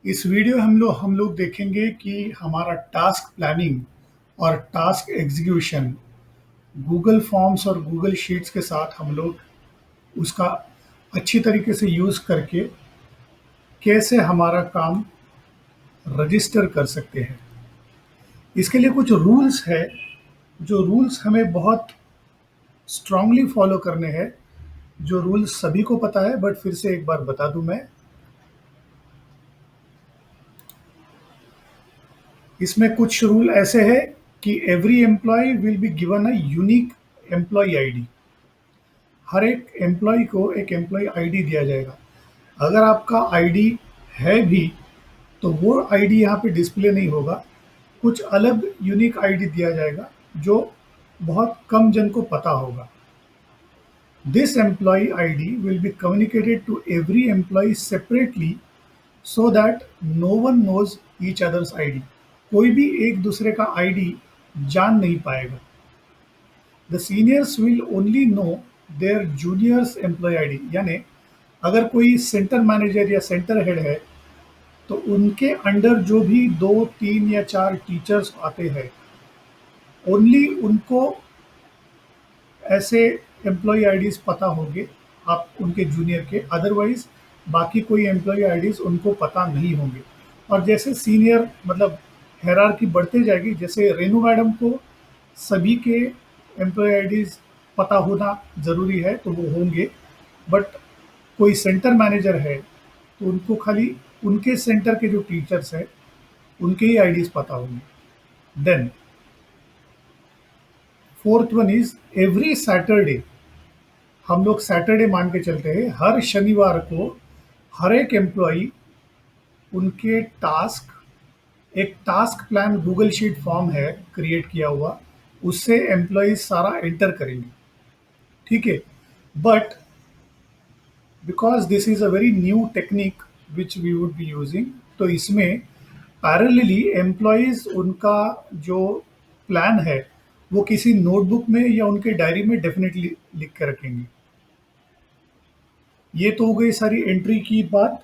इस वीडियो हम लोग देखेंगे कि हमारा टास्क प्लानिंग और टास्क एग्जीक्यूशन गूगल फॉर्म्स और गूगल शीट्स के साथ हम लोग उसका अच्छी तरीके से यूज़ करके कैसे हमारा काम रजिस्टर कर सकते हैं। इसके लिए कुछ रूल्स है, जो रूल्स हमें बहुत स्ट्रांगली फॉलो करने हैं। जो रूल्स सभी को पता है, बट फिर से एक बार बता दूं मैं। इसमें कुछ रूल ऐसे हैं कि every employee will be given a unique employee ID. हर एक एम्प्लॉय को एक एम्प्लॉय आईडी दिया जाएगा। अगर आपका आईडी है भी तो वो आईडी यहाँ पे डिस्प्ले नहीं होगा। कुछ अलग यूनिक आईडी दिया जाएगा जो बहुत कम जन को पता होगा। This employee ID will be communicated to every employee separately so that no one knows each others ID. कोई भी एक दूसरे का आईडी जान नहीं पाएगा। The seniors will only know their juniors employee ID. यानी अगर कोई सेंटर मैनेजर या सेंटर हेड है तो उनके अंडर जो भी 2 3 या 4 टीचर्स आते हैं, ओनली उनको ऐसे एम्प्लॉय आईडीज पता होंगे, आप उनके जूनियर के। अदरवाइज बाकी कोई एम्प्लॉय आईडीज उनको पता नहीं होंगे। और जैसे सीनियर मतलब हायरार्की बढ़ते जाएगी, जैसे रेनू मैडम को सभी के एम्प्लॉय आईडीज पता होना ज़रूरी है तो वो होंगे। बट कोई सेंटर मैनेजर है तो उनको खाली उनके सेंटर के जो टीचर्स हैं उनके ही आईडीज पता होंगे। Then fourth one is every Saturday. हम लोग सैटरडे मान के चलते हैं, हर शनिवार को हर एक एम्प्लॉय उनके एक task plan Google sheet form है क्रिएट किया हुआ, उससे एम्प्लॉय सारा एंटर करेंगे। ठीक है। But because this is a very new technique which we would be using, तो इसमें पैरेलली एम्प्लॉयज उनका जो प्लान है वो किसी नोटबुक में या उनके डायरी में डेफिनेटली लिख के रखेंगे। ये तो हो गई सारी एंट्री की बात।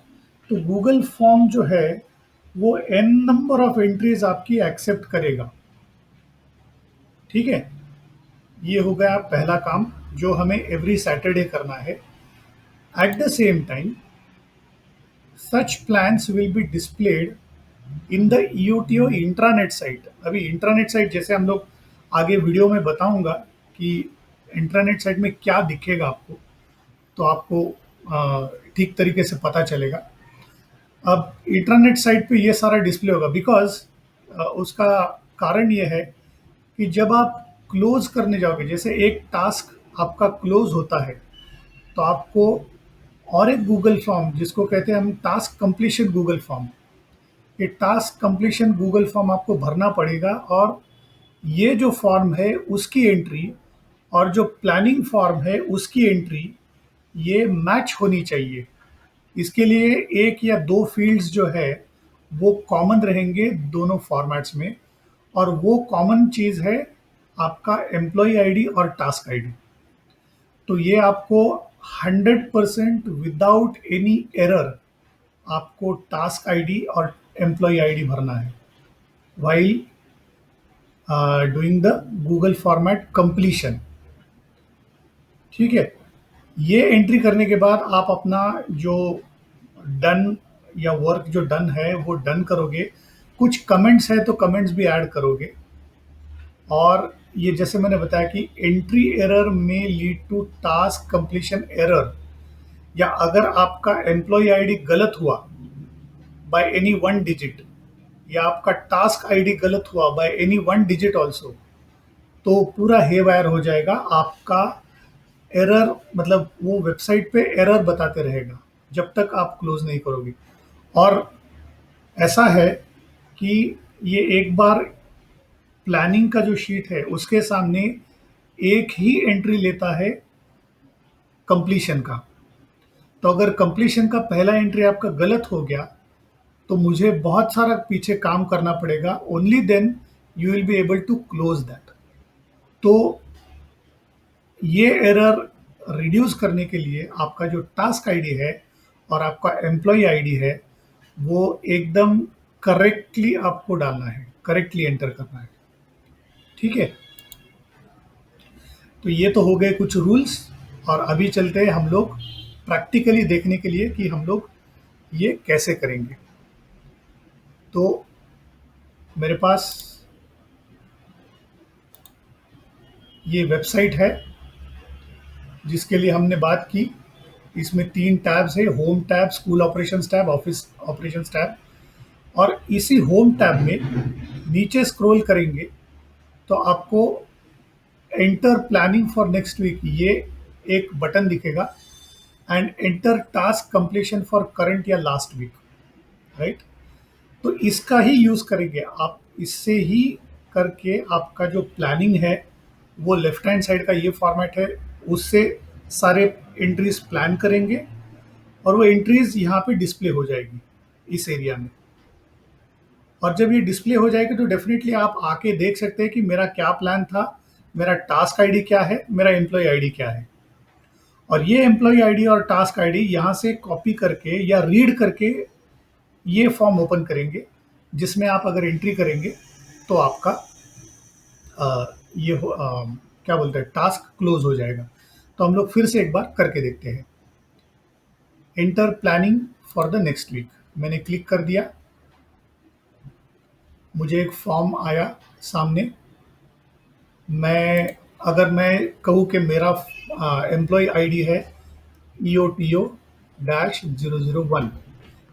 तो गूगल फॉर्म जो है वो एन नंबर ऑफ एंट्रीज आपकी एक्सेप्ट करेगा। ठीक है। ये हो गया पहला काम जो हमें एवरी सैटरडे करना है। At the same time such plans will be displayed in the EOTO intranet site. अभी इंट्रानेट साइट जैसे हम लोग आगे वीडियो में बताऊंगा कि इंट्रानेट साइट में क्या दिखेगा आपको, तो आपको ठीक तरीके से पता चलेगा। अब इंटरनेट साइट पे ये सारा डिस्प्ले होगा बिकॉज उसका कारण ये है कि जब आप क्लोज करने जाओगे, जैसे एक टास्क आपका क्लोज होता है तो आपको और एक गूगल फॉर्म जिसको कहते हैं हम टास्क कंप्लीशन गूगल फॉर्म, ये टास्क कंप्लीशन गूगल फॉर्म आपको भरना पड़ेगा। और ये जो फॉर्म है उसकी एंट्री और जो प्लानिंग फॉर्म है उसकी एंट्री ये मैच होनी चाहिए। इसके लिए एक या दो फील्ड्स जो है वो कॉमन रहेंगे दोनों फॉर्मेट्स में, और वो कॉमन चीज़ है आपका एम्प्लॉय आईडी और टास्क आईडी। तो ये आपको 100% विदाउट एनी एरर आपको टास्क आईडी और एम्प्लॉय आईडी भरना है while doing the Google format completion. ठीक है। ये एंट्री करने के बाद आप अपना जो डन या वर्क जो डन है वो डन करोगे। कुछ कमेंट्स है तो कमेंट्स भी ऐड करोगे। और ये जैसे मैंने बताया कि एंट्री एरर में lead to task completion error, या अगर आपका एम्प्लॉय आईडी गलत हुआ बाय एनी वन डिजिट, या आपका टास्क आईडी गलत हुआ by any one digit also, तो पूरा हेवायर हो जाएगा आपका। एरर मतलब वो वेबसाइट पे एरर बताते रहेगा जब तक आप क्लोज नहीं करोगे। और ऐसा है कि ये एक बार प्लानिंग का जो शीट है उसके सामने एक ही एंट्री लेता है कंप्लीशन का। तो अगर कंप्लीशन का पहला एंट्री आपका गलत हो गया तो मुझे बहुत सारा पीछे काम करना पड़ेगा। Only then you will be able to close that. तो ये एरर रिड्यूस करने के लिए आपका जो टास्क आईडी है और आपका एम्प्लॉय आईडी है वो एकदम करेक्टली आपको डालना है, करेक्टली एंटर करना है। ठीक है, तो ये तो हो गए कुछ रूल्स। और अभी चलते हैं हम लोग प्रैक्टिकली देखने के लिए कि हम लोग ये कैसे करेंगे। तो मेरे पास ये वेबसाइट है जिसके लिए हमने बात की। इसमें 3 टैब्स है, home tab, school operations tab, office operations tab. और इसी होम टैब में नीचे स्क्रॉल करेंगे तो आपको enter planning for next week ये एक बटन दिखेगा, and enter task completion for current या लास्ट वीक, राइट। तो इसका ही यूज करेंगे आप, इससे ही करके आपका जो प्लानिंग है वो लेफ्ट हैंड साइड का ये फॉर्मेट है, उससे सारे एंट्रीज प्लान करेंगे और वो एंट्रीज यहाँ पे डिस्प्ले हो जाएगी इस एरिया में। और जब ये डिस्प्ले हो जाएगी तो डेफिनेटली आप आके देख सकते हैं कि मेरा क्या प्लान था, मेरा टास्क आईडी क्या है, मेरा एम्प्लॉय आईडी क्या है। और ये एम्प्लॉय आईडी और टास्क आईडी यहाँ से कॉपी करके या रीड करके ये फॉर्म ओपन करेंगे, जिसमें आप अगर एंट्री करेंगे तो आपका क्या बोलते हैं, टास्क क्लोज हो जाएगा। तो हम लोग फिर से एक बार करके देखते हैं। Enter planning for the next week, मैंने क्लिक कर दिया। मुझे एक फॉर्म आया सामने। मैं कहूँ कि मेरा एम्प्लॉय आईडी है EOTO-001,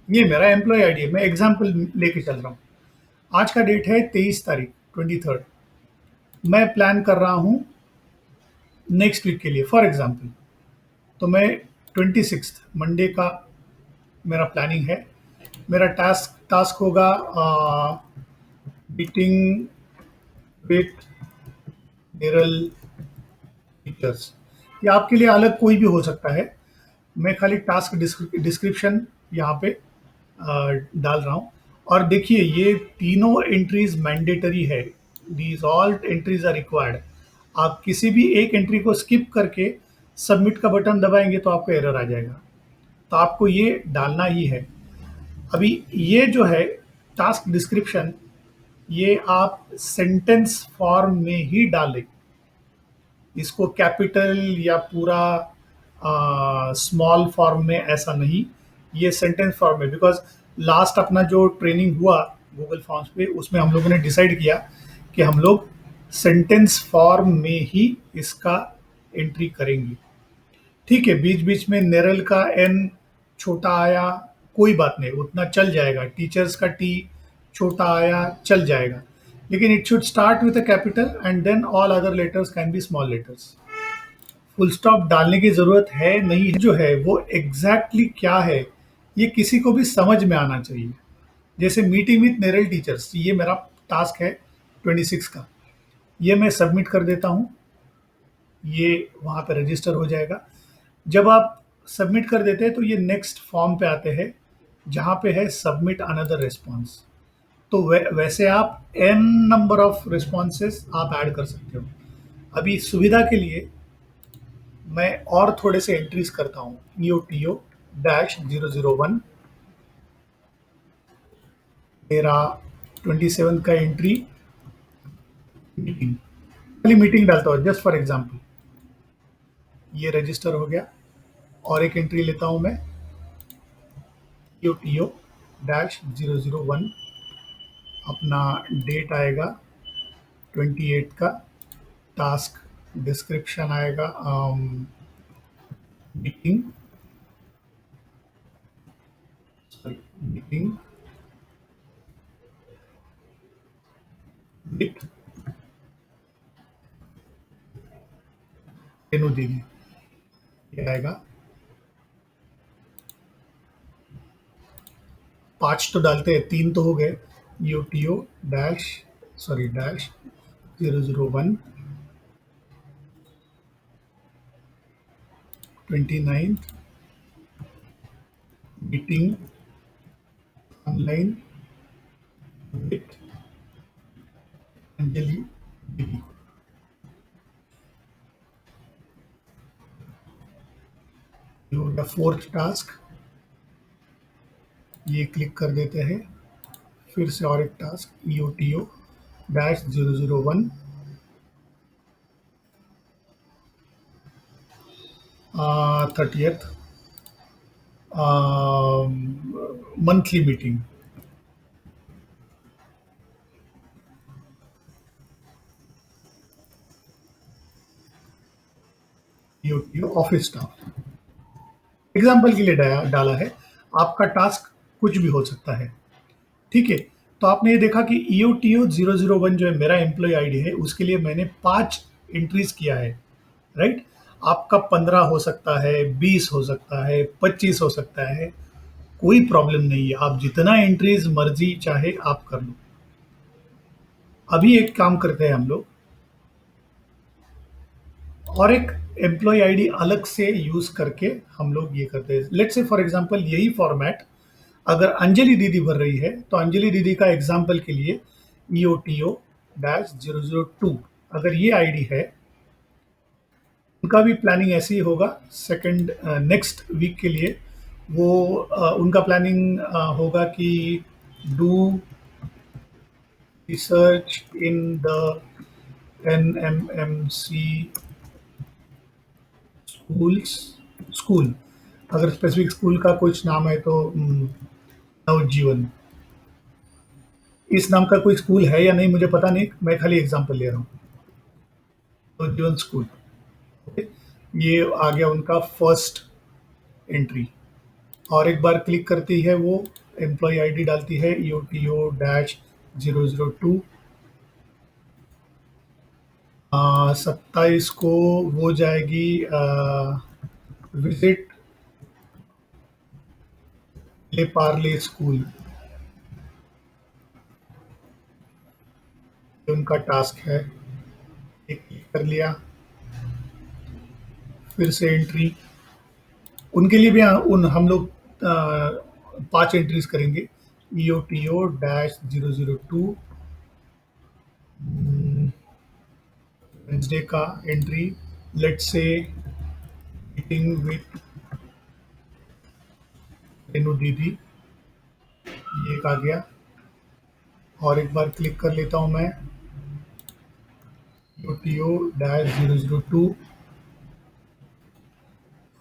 ये मेरा एम्प्लॉय आईडी है। मैं एग्जाम्पल लेके चल रहा हूँ। आज का डेट है 23 तारीख, 23rd। मैं प्लान कर रहा हूँ नेक्स्ट वीक के लिए फॉर एग्जाम्पल। तो मैं 26 मंडे का मेरा प्लानिंग है। मेरा टास्क टास्क होगा मीटिंग विथ निरल टीचर्स। ये आपके लिए अलग कोई भी हो सकता है। मैं खाली टास्क डिस्क्रिप्शन यहाँ पे डाल रहा हूँ। और देखिए ये तीनों एंट्रीज मैंडेटरी है, these all entries are required. आप किसी भी एक एंट्री को स्किप करके सबमिट का बटन दबाएंगे तो आपको एरर आ जाएगा। तो आपको ये डालना ही है। अभी ये जो है टास्क डिस्क्रिप्शन, ये आप सेंटेंस फॉर्म में ही डालें, इसको कैपिटल या पूरा स्मॉल फॉर्म में ऐसा नहीं। ये सेंटेंस फॉर्म में, बिकॉज लास्ट अपना जो ट्रेनिंग हुआ गूगल फॉर्म्स पे, उसमें हम लोगों ने डिसाइड किया कि हम लोग सेंटेंस फॉर्म में ही इसका एंट्री करेंगे। ठीक है, बीच बीच में नेरल का एन छोटा आया, कोई बात नहीं, उतना चल जाएगा। टीचर्स का टी छोटा आया, चल जाएगा। लेकिन it should start with a capital and then all other letters can be small letters. Full stop डालने की ज़रूरत है नहीं है, जो है वो एग्जैक्टली क्या है ये किसी को भी समझ में आना चाहिए। जैसे मीटिंग विथ नेरल टीचर्स, ये मेरा टास्क है 26 का, ये मैं सबमिट कर देता हूँ। ये वहाँ पे रजिस्टर हो जाएगा। जब आप सबमिट कर देते हैं तो ये नेक्स्ट फॉर्म पे आते हैं जहाँ पे है सबमिट अनदर रिस्पॉन्स। तो वैसे आप एन नंबर ऑफ रिस्पॉन्सेस आप ऐड कर सकते हो। अभी सुविधा के लिए मैं और थोड़े से एंट्रीज करता हूँ। EOTO-001 मेरा 27 का एंट्री मीटिंग, खाली मीटिंग डालता हूँ जस्ट फॉर एग्जाम्पल। ये रजिस्टर हो गया। और एक एंट्री लेता हूँ मैं, EOTO-001, अपना डेट आएगा 28 का। टास्क डिस्क्रिप्शन आएगा meeting, sorry, meeting with Renu दीदी, ये आएगा। 5 तो डालते हैं, 3 तो हो गए। UTO dash, sorry dash 001, 29th meeting online with Anjali दीदी। ये हो गया 4th टास्क। ये क्लिक कर देते हैं। फिर से और एक task EOTO-001 30th monthly meeting, EOTO office staff. Example के लिए डाला है, आपका टास्क कुछ भी हो सकता है। ठीक है, तो आपने ये देखा कि EOTO-001 जो है मेरा एम्प्लॉय आईडी है, उसके लिए मैंने 5 एंट्रीज किया है, राइट? आपका 15 हो सकता है, 20 हो सकता है, 25 हो सकता है, कोई प्रॉब्लम नहीं है। आप जितना एंट्रीज मर्जी चाहे आप कर लो। अभी एक काम करते हैं हम लोग, और एक एम्प्लॉय आईडी अलग से यूज करके हम लोग ये करते हैं। लेट्स से फॉर एग्जांपल यही फॉर्मेट अगर अंजलि दीदी भर रही है, तो अंजलि दीदी का एग्जांपल के लिए EOTO-002 अगर ये आईडी है, उनका भी प्लानिंग ऐसे ही होगा। सेकंड नेक्स्ट वीक के लिए वो उनका प्लानिंग होगा कि do research in the NMMC schools, school, अगर स्पेसिफिक स्कूल का कुछ नाम है तो नवजीवन। इस नाम का कोई स्कूल है या नहीं मुझे पता नहीं, मैं खाली एग्जांपल ले रहा हूँ। नवजीवन स्कूल, ओके, ये आ गया उनका फर्स्ट एंट्री। और एक बार क्लिक करती है वो, एम्प्लॉय आईडी डालती है EOTO-002। 27 को वो जाएगी विजिट ले पार्ले स्कूल, ये उनका टास्क है। एक क्लिक कर लिया, फिर से एंट्री, उनके लिए भी उन हम लोग 5 एंट्रीज करेंगे। EOTO-002 वेंसडे का entry, let's say meeting with Renu दीदी, ये एक आ गया। और एक बार क्लिक कर लेता हूँ मैं, EOTO-002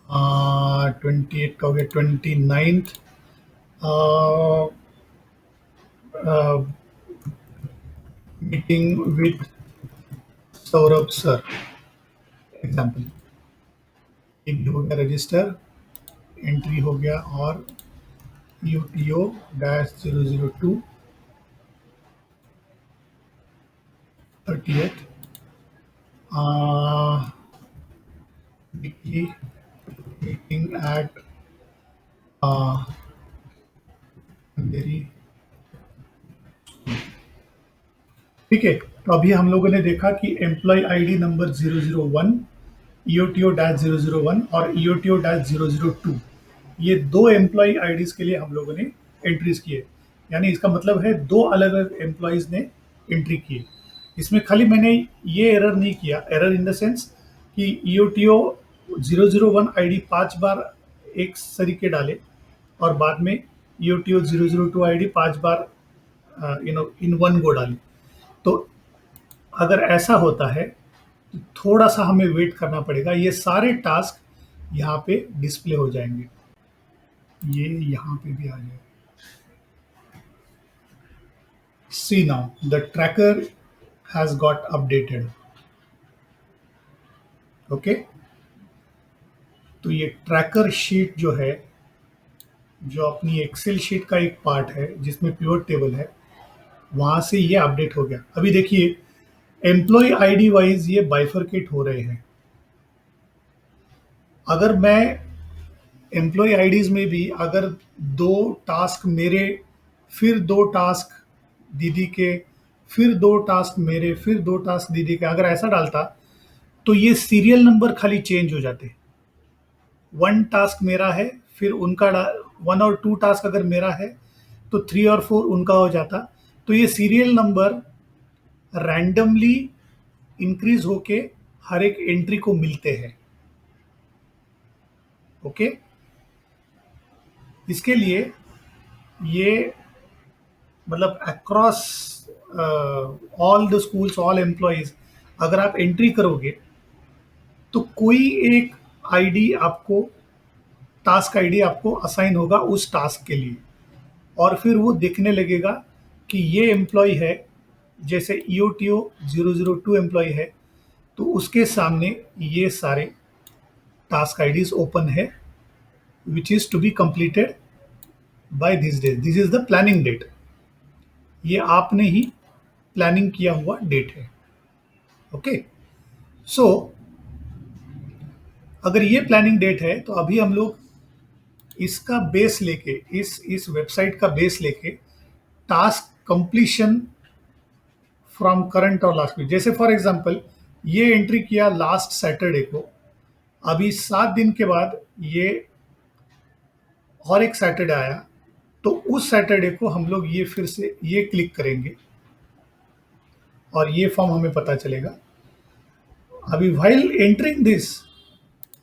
28 का हो गया, 29th meeting with Saurabh sir, example. एक भी हो गया रजिस्टर, एंट्री हो गया। और EOTO-002 30th weekly meeting at अंधेरी। ठीक है, तो अभी हम लोगों ने देखा कि एम्प्लॉय आईडी नंबर 001, EOTO-001 और EOTO-002, ये दो एम्प्लॉय आईडीज के लिए हम लोगों ने एंट्रीज किए। यानी इसका मतलब है दो अलग अलग एम्प्लॉयज ने एंट्री किए। इसमें खाली मैंने ये एरर नहीं किया, एरर इन द सेंस कि EOTO-001 आईडी 5 बार एक तरीके डाले और बाद में EOTO-002 ID 5 bar in one go डाली। तो अगर ऐसा होता है तो थोड़ा सा हमें वेट करना पड़ेगा, ये सारे टास्क यहाँ पे डिस्प्ले हो जाएंगे। ये यहाँ पे भी आ जाएगा। See now the tracker has got updated. Okay, तो ये ट्रैकर शीट जो है, जो अपनी एक्सेल शीट का एक पार्ट है जिसमें पिवट टेबल है, वहां से ये अपडेट हो गया। अभी देखिए एम्प्लॉय आईडी वाइज ये बाइफरकेट हो रहे हैं। अगर मैं एम्प्लॉय आईडीज में भी अगर 2 टास्क मेरे, फिर 2 टास्क दीदी के, फिर 2 टास्क मेरे, फिर 2 टास्क दीदी के, अगर ऐसा डालता तो ये सीरियल नंबर खाली चेंज हो जाते। 1 टास्क मेरा है, फिर उनका 1 और 2 टास्क अगर मेरा है तो 3 और 4 उनका हो जाता। तो ये सीरियल नंबर रैंडमली इंक्रीज होके हर एक एंट्री को मिलते हैं। ओके, इसके लिए ये मतलब across all the schools, all employees, अगर आप एंट्री करोगे तो कोई एक आईडी आपको, टास्क आईडी आपको असाइन होगा उस टास्क के लिए, और फिर वो देखने लगेगा कि ये एम्प्लॉय है, जैसे EOTO 002 एम्प्लॉय है, तो उसके सामने ये सारे टास्क आईडीज ओपन है, which is to be completed by this date, this is the planning date, ये आपने ही प्लानिंग किया हुआ डेट है। ओके, सो अगर ये प्लानिंग डेट है तो अभी हम लोग इसका बेस लेके, इस वेबसाइट का बेस लेके टास्क कंप्लीशन फ्रॉम करंट और लास्ट वीक, जैसे फॉर एग्जांपल ये एंट्री किया लास्ट सैटरडे को, अभी 7 दिन के बाद ये और एक सैटरडे आया, तो उस सैटरडे को हम लोग ये फिर से ये क्लिक करेंगे और ये फॉर्म हमें पता चलेगा। अभी while entering this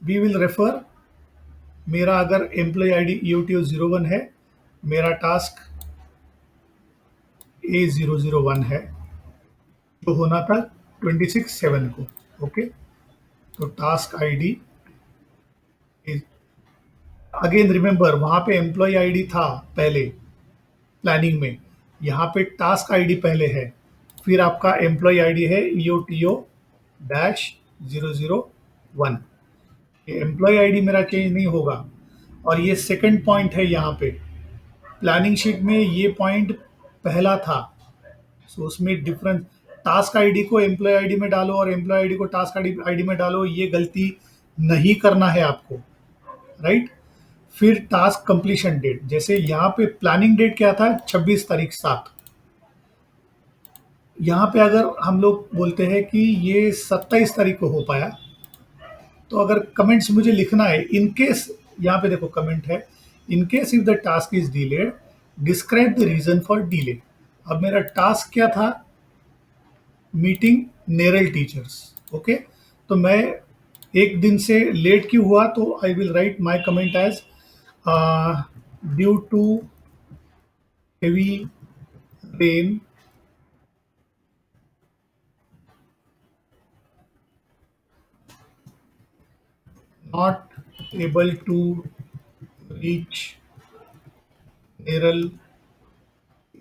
we will refer, मेरा अगर एम्प्लॉय आईडी EOTO 01 है, मेरा टास्क A001 है, जो होना था 26/7 को। ओके, तो टास्क आईडी, अगेन रिमेंबर वहां पे एम्प्लॉय आईडी था पहले प्लानिंग में, यहाँ पे टास्क आईडी पहले है, फिर आपका एम्प्लॉय आईडी है EOTO-001। ये एम्प्लॉय आईडी मेरा चेंज नहीं होगा। और ये सेकंड पॉइंट है, यहाँ पे प्लानिंग शीट में ये पॉइंट पहला था, सो उसमें डिफरेंस, टास्क आईडी को एम्प्लॉय आईडी में डालो और एम्प्लॉय आईडी को टास्क आईडी में डालो, ये गलती नहीं करना है आपको, राइट। फिर टास्क कंप्लीशन डेट, जैसे यहाँ पे प्लानिंग डेट क्या था, 26 तारीख 7, यहाँ पे अगर हम लोग बोलते हैं कि ये 27 तारीख को हो पाया, तो अगर कमेंट्स मुझे लिखना है, इन केस, यहाँ पे देखो कमेंट है, in case if the task is delayed describe the reason for delay. अब मेरा टास्क क्या था, मीटिंग नेरल टीचर्स। ओके, तो मैं एक दिन से लेट क्यों हुआ, तो I will write my comment as due to heavy rain not able to reach Neral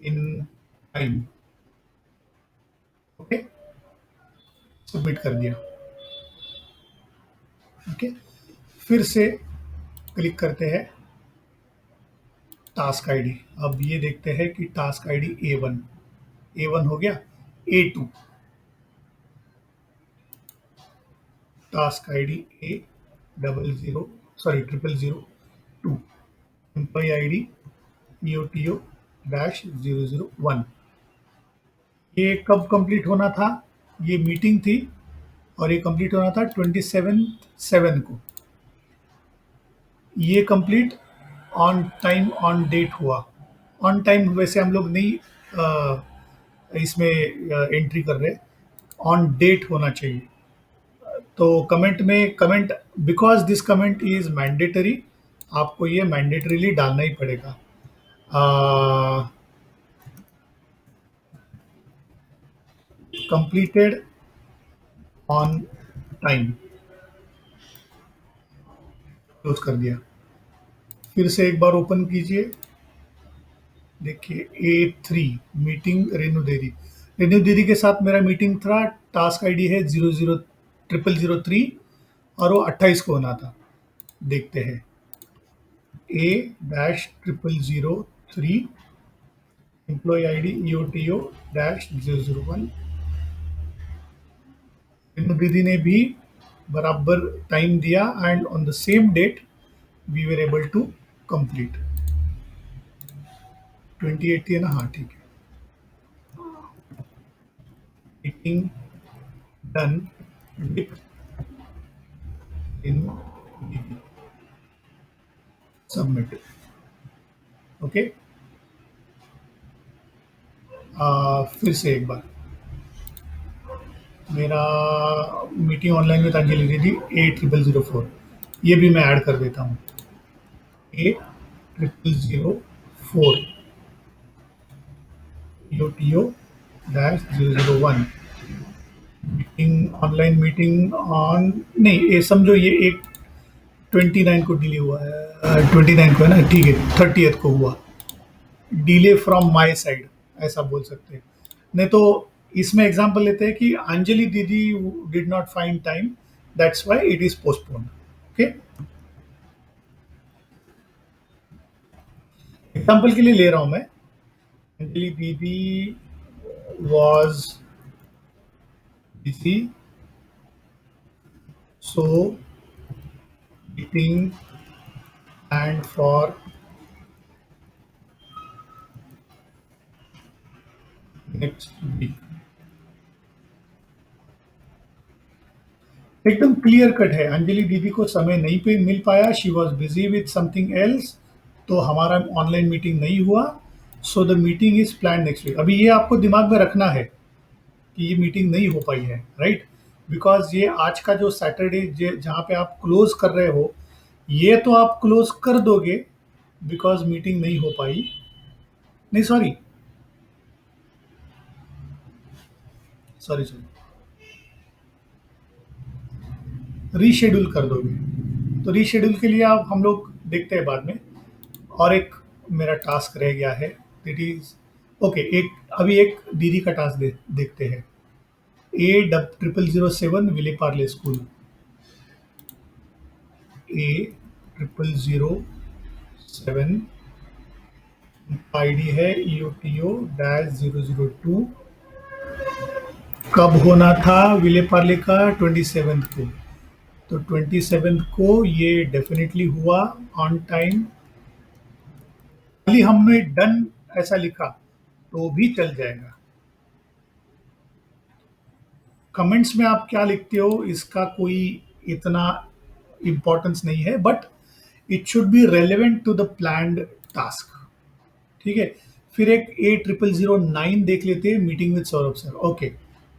in time। Okay, submit कर दिया। ओके, फिर से क्लिक करते हैं टास्क आईडी, अब ये देखते हैं कि टास्क आईडी A1 हो गया, A2 task ID A0002 employ ID EOTO-001। ये कब कंप्लीट होना था, ये मीटिंग थी और ये कंप्लीट होना था 27/7 को। ये complete on time on date हुआ। ऑन टाइम वैसे हम लोग नहीं इसमें एंट्री कर रहे, ऑन डेट होना चाहिए। तो कमेंट में, comment because this comment is mandatory, आपको ये मैंडेटरीली डालना ही पड़ेगा। कंप्लीटेड ऑन टाइम, क्लोज कर दिया। फिर से एक बार ओपन कीजिए, देखिए A3 मीटिंग रेणु दीदी, रेणु दीदी के साथ मेरा मीटिंग था, टास्क आईडी है 000003 और वो 28 को होना था। देखते हैं A-0003 employ ID EOTO-001। Renu दीदी ने भी बराबर टाइम दिया and on the same date we were able to complete. 28 है ना, हाँ ठीक है। Meeting done with in submit. Okay, फिर से एक बार, मेरा मीटिंग ऑनलाइन में अंजलि दीदी A0004, ये भी मैं ऐड कर देता हूँ A0004। UTO dash 001 meeting, online meeting on, नहीं ये समझो ये एक 29 को डिले हुआ है, 29 को है ना, ठीक है, 30th को हुआ, डिले फ्रॉम माय साइड ऐसा बोल सकते हैं। नहीं तो इसमें एग्जांपल लेते हैं कि अंजलि दीदी did not find time, that's why it is postponed. Okay, example के लिए ले रहा हूं मैं, अंजलि दीदी was busy so meeting and for next week. एकदम क्लियर कट है, अंजलि दीदी को समय नहीं पे मिल पाया, she was busy with something else, तो हमारा ऑनलाइन मीटिंग नहीं हुआ, so the meeting is plan next week. अभी ये आपको दिमाग में रखना है कि ये मीटिंग नहीं हो पाई है, राइट, बिकॉज ये आज का जो सैटरडे जहाँ पे आप क्लोज कर रहे हो, ये तो आप क्लोज कर दोगे बिकॉज मीटिंग नहीं हो पाई, नहीं सॉरी सॉरी सॉरी, रीशेड्यूल कर दोगे, तो रीशेड्यूल के लिए आप हम लोग देखते हैं बाद में। और एक मेरा टास्क रह गया है, इट इज ओके, एक अभी एक दीदी का टास्क देखते हैं। A0007 Vile Parle school, A0007 ID है UTO-002, कब होना था विले पार्ले का, 27 को, तो 27 को ये डेफिनेटली हुआ ऑन टाइम। खाली हमने डन ऐसा लिखा तो भी चल जाएगा। कमेंट्स में आप क्या लिखते हो इसका कोई इतना इम्पोर्टेंस नहीं है, but it should be relevant to the planned task. ठीक है, फिर एक A0009 देख लेते हैं, meeting with Saurabh sir. Okay,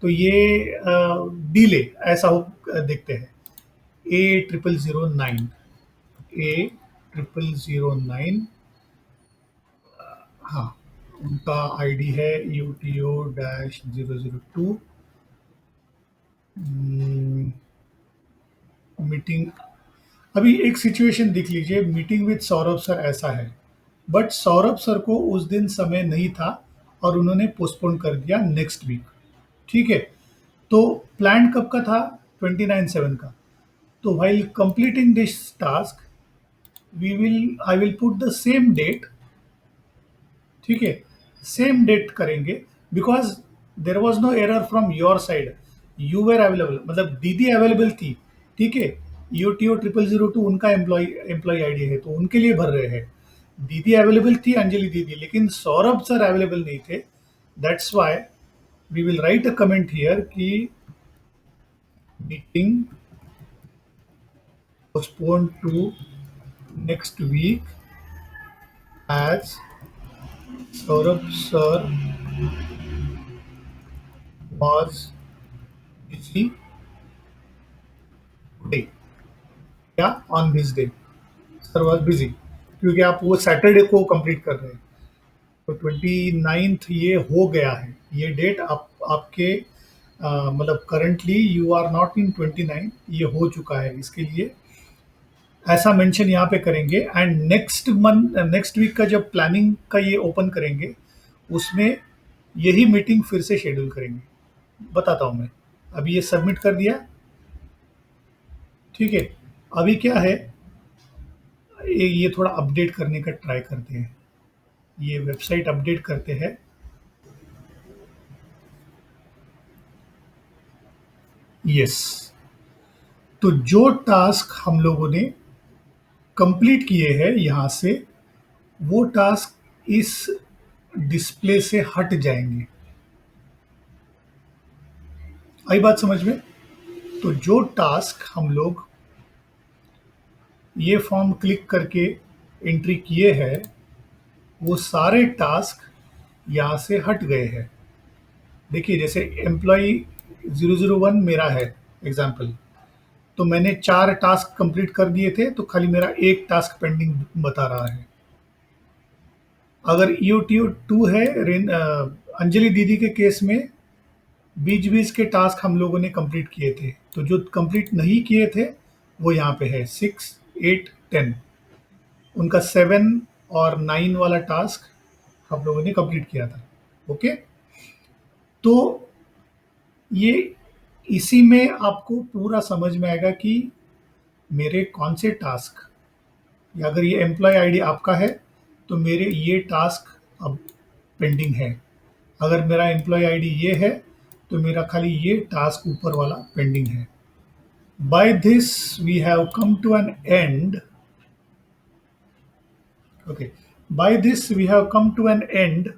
तो ये डीले ऐसा हो देखते हैं, A0009, A0009, हाँ, उनका आईडी है UTO-002 मीटिंग। अभी एक सिचुएशन देख लीजिए, मीटिंग विद सौरभ सर ऐसा है, बट सौरभ सर को उस दिन समय नहीं था और उन्होंने पोस्टपोन कर दिया नेक्स्ट वीक। ठीक है, तो प्लान कब का था, 29/7 का। तो while completing this task I will put the same date, ठीक है, सेम डेट करेंगे, because there was no error from your side, you were available, मतलब दीदी अवेलेबल थी, ठीक है, UTO-002 उनका एम्प्लॉय आईडी है तो उनके लिए भर रहे हैं, दीदी अवेलेबल थी अंजलि दीदी, लेकिन सौरभ सर अवेलेबल नहीं थे, that's why we will write a comment here कि meeting postponed to next week as Saurabh sir was busy today, या on this day sir was busy, क्योंकि आप वो सैटरडे को कंप्लीट कर रहे हैं, तो 29th ये हो गया है, ये डेट आपके मतलब currently you are not in 29, ये हो चुका है, इसके लिए ऐसा मेंशन यहाँ पे करेंगे। And next month next week का जब प्लानिंग का ये ओपन करेंगे, उसमें यही मीटिंग फिर से शेड्यूल करेंगे, बताता हूँ मैं। अभी ये सबमिट कर दिया, ठीक है, अभी क्या है, ये थोड़ा अपडेट करने का ट्राई करते हैं, ये वेबसाइट अपडेट करते हैं। यस, तो जो टास्क हम लोगों ने कंप्लीट किए हैं यहाँ से, वो टास्क इस डिस्प्ले से हट जाएंगे। आई बात समझ में? तो जो टास्क हम लोग ये फॉर्म क्लिक करके एंट्री किए हैं, वो सारे टास्क यहाँ से हट गए हैं। देखिए, जैसे एम्प्लॉय 001 मेरा है एग्जाम्पल, तो मैंने 4 टास्क कंप्लीट कर दिए थे, तो खाली मेरा एक टास्क पेंडिंग बता रहा है। अगर EOTO 2 है, अंजलि दीदी के केस में बीच बीच के टास्क हम लोगों ने कंप्लीट किए थे, तो जो कंप्लीट नहीं किए थे वो यहाँ पे है 6, 8, 10। उनका 7 और 9 वाला टास्क हम लोगों ने कंप्लीट किया था। ओके, तो ये इसी में आपको पूरा समझ में आएगा कि मेरे कौन से टास्क, या अगर ये एम्प्लॉय आईडी आपका है तो मेरे ये टास्क अब पेंडिंग है। अगर मेरा एम्प्लॉय आईडी ये है तो मेरा खाली ये टास्क ऊपर वाला पेंडिंग है। By this we have come to an end. Okay, by this we have come to an end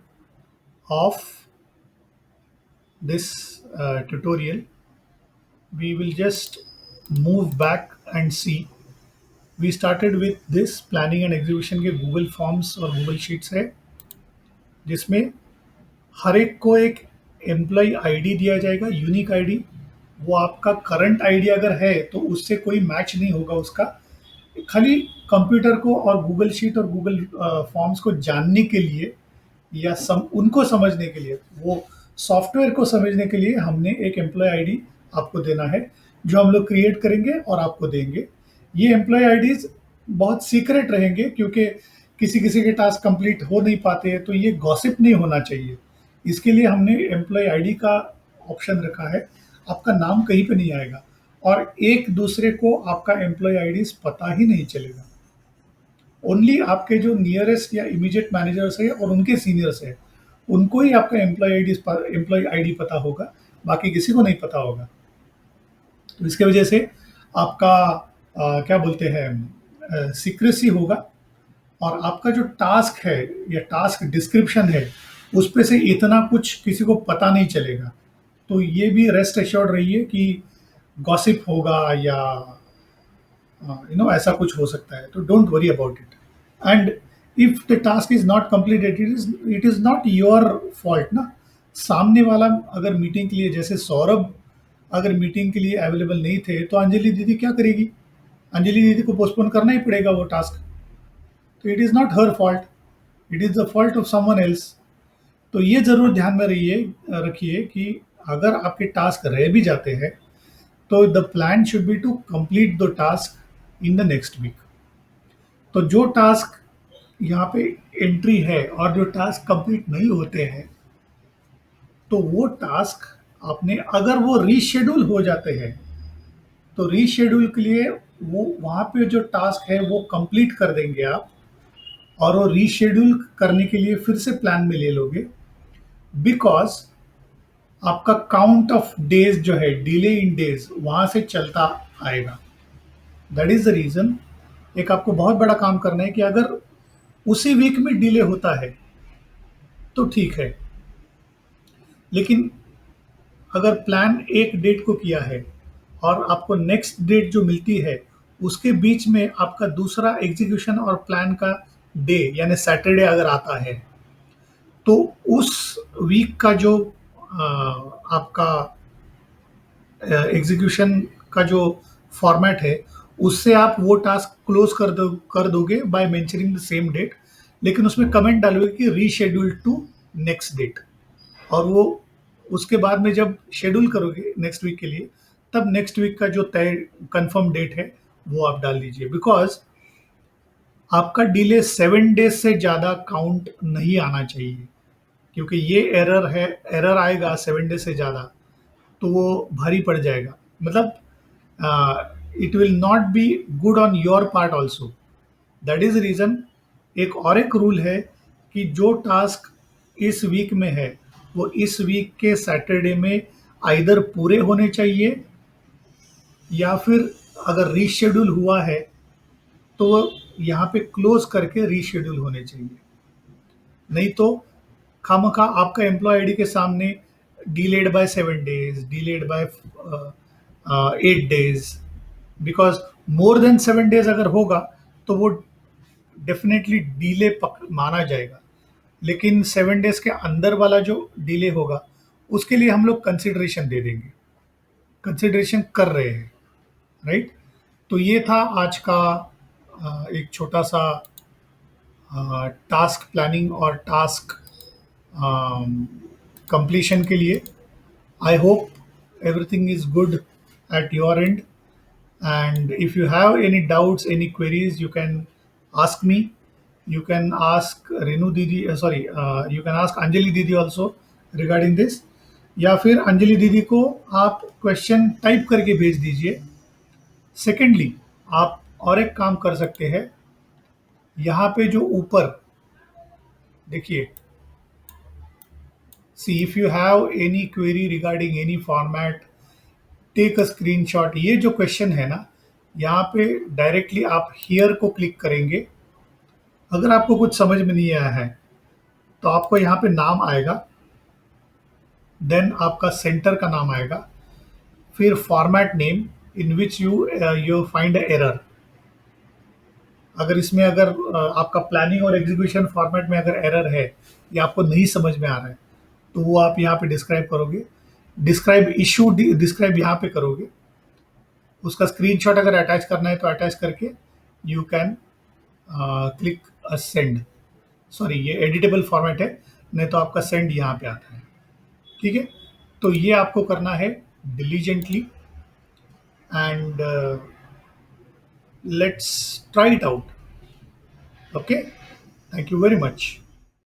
of this tutorial. We will just move back and see. We started with this planning and execution के Google Forms और Google Sheets है, जिसमें हर एक को एक employ ID दिया जाएगा, unique ID. वो आपका करंट आईडी अगर है तो उससे कोई मैच नहीं होगा उसका। खाली कंप्यूटर को और गूगल शीट और गूगल फॉर्म्स को जानने के लिए, या उनको समझने के लिए, वो सॉफ्टवेयर को समझने के लिए हमने एक एम्प्लॉय आईडी आपको देना है, जो हम लोग क्रिएट करेंगे और आपको देंगे। ये एम्प्लॉय आईडीज बहुत सीक्रेट रहेंगे, क्योंकि किसी किसी के टास्क कंप्लीट हो नहीं पाते हैं, तो ये गॉसिप नहीं होना चाहिए। इसके लिए हमने एम्प्लॉय आईडी का ऑप्शन रखा है। आपका नाम कहीं पे नहीं आएगा और एक दूसरे को आपका एम्प्लॉय आईडीज पता ही नहीं चलेगा। ओनली आपके जो नियरेस्ट या इमीडिएट मैनेजर्स है और उनके सीनियर्स है, उनको ही आपका एम्प्लॉय आईडी पता होगा, बाकी किसी को नहीं पता होगा। तो इसके वजह से आपका क्या बोलते हैं, सीक्रेसी होगा। और आपका जो टास्क है या टास्क डिस्क्रिप्शन है, उस पे से इतना कुछ किसी को पता नहीं चलेगा। तो ये भी रेस्ट एश्योर्ड रहिए कि गॉसिप होगा या ऐसा कुछ हो सकता है, तो don't worry about it. And if the task is not completed, it is not your fault ना। सामने वाला अगर मीटिंग के लिए, जैसे सौरभ अगर मीटिंग के लिए अवेलेबल नहीं थे, तो अंजलि दीदी क्या करेगी? अंजलि दीदी को पोस्टपोन करना ही पड़ेगा वो टास्क। तो it is not her fault, it is the fault of someone else. तो ये ज़रूर ध्यान में रखिए कि अगर आपके टास्क रह भी जाते हैं, तो the plan should be to complete the task in the next week. तो जो टास्क यहाँ पे एंट्री है और जो टास्क कंप्लीट नहीं होते हैं, तो वो टास्क आपने, अगर वो रीशेड्यूल हो जाते हैं, तो रीशेड्यूल के लिए वो वहाँ पे जो टास्क है वो कंप्लीट कर देंगे आप, और वो रीशेड्यूल करने के लिए फिर से प्लान में ले लोगे, बिकॉज आपका काउंट ऑफ डेज जो है, डिले इन डेज, वहाँ से चलता आएगा। That is the reason. एक आपको बहुत बड़ा काम करना है कि अगर उसी वीक में डिले होता है तो ठीक है, लेकिन अगर प्लान एक डेट को किया है और आपको नेक्स्ट डेट जो मिलती है, उसके बीच में आपका दूसरा एग्जीक्यूशन और प्लान का डे यानी सैटरडे अगर आता है, तो उस वीक का जो आपका एग्जीक्यूशन का जो फॉर्मेट है, उससे आप वो टास्क क्लोज कर दोगे by mentioning the same date, लेकिन उसमें कमेंट डालोगे कि रीशेड्यूल टू नेक्स्ट डेट। और वो उसके बाद में जब शेड्यूल करोगे नेक्स्ट वीक के लिए, तब नेक्स्ट वीक का जो तय कंफर्म डेट है वो आप डाल दीजिए, बिकॉज आपका डिले 7 डेज से ज़्यादा काउंट नहीं आना चाहिए। क्योंकि ये एरर है, एरर आएगा 7 डेज से ज़्यादा तो वो भारी पड़ जाएगा, मतलब it will not be good on your part also. That is reason. एक रूल है कि जो टास्क इस वीक में है, वो इस वीक के सैटरडे में आइदर पूरे होने चाहिए, या फिर अगर रीशेड्यूल हुआ है तो वो यहाँ पे क्लोज करके रीशेड्यूल होने चाहिए। नहीं तो खामखा आपका एम्प्लॉय आईडी के सामने delayed by 7 days, delayed by 8 days, because more than 7 days अगर होगा तो वो डेफिनेटली डिले माना जाएगा। लेकिन 7 डेज के अंदर वाला जो डिले होगा, उसके लिए हम लोग कंसिडरेशन दे देंगे, कंसिडरेशन कर रहे हैं, राइट। तो ये था आज का एक छोटा सा टास्क प्लानिंग और टास्क कंप्लीशन के लिए। I hope everything is good at your end, and if you have any doubts, any queries, you can ask me. You can ask Renu didi, sorry, you can ask Anjali didi also regarding this, या फिर अंजलि दीदी को आप question type करके भेज दीजिए। Secondly, आप और एक काम कर सकते हैं, यहाँ पे जो ऊपर देखिए, see if you have any query regarding any format, take a screenshot. ये जो क्वेश्चन है ना, यहाँ पे डायरेक्टली आप हियर को क्लिक करेंगे। अगर आपको कुछ समझ में नहीं आया है तो आपको यहाँ पे नाम आएगा, देन आपका सेंटर का नाम आएगा, फिर format name in which you find error. अगर इसमें आपका प्लानिंग और एग्जीक्यूशन फॉर्मेट में अगर एरर है या आपको नहीं समझ में आ रहा है तो वो आप यहाँ पे डिस्क्राइब करोगे। डिस्क्राइब इशू डिस्क्राइब यहाँ पे करोगे। उसका स्क्रीनशॉट अगर अटैच करना है तो अटैच करके you can click send. Sorry, ये एडिटेबल फॉर्मेट है, नहीं तो आपका सेंड यहाँ पे आता है। ठीक है, तो ये आपको करना है diligently, and let's try it out. Okay, thank you very much.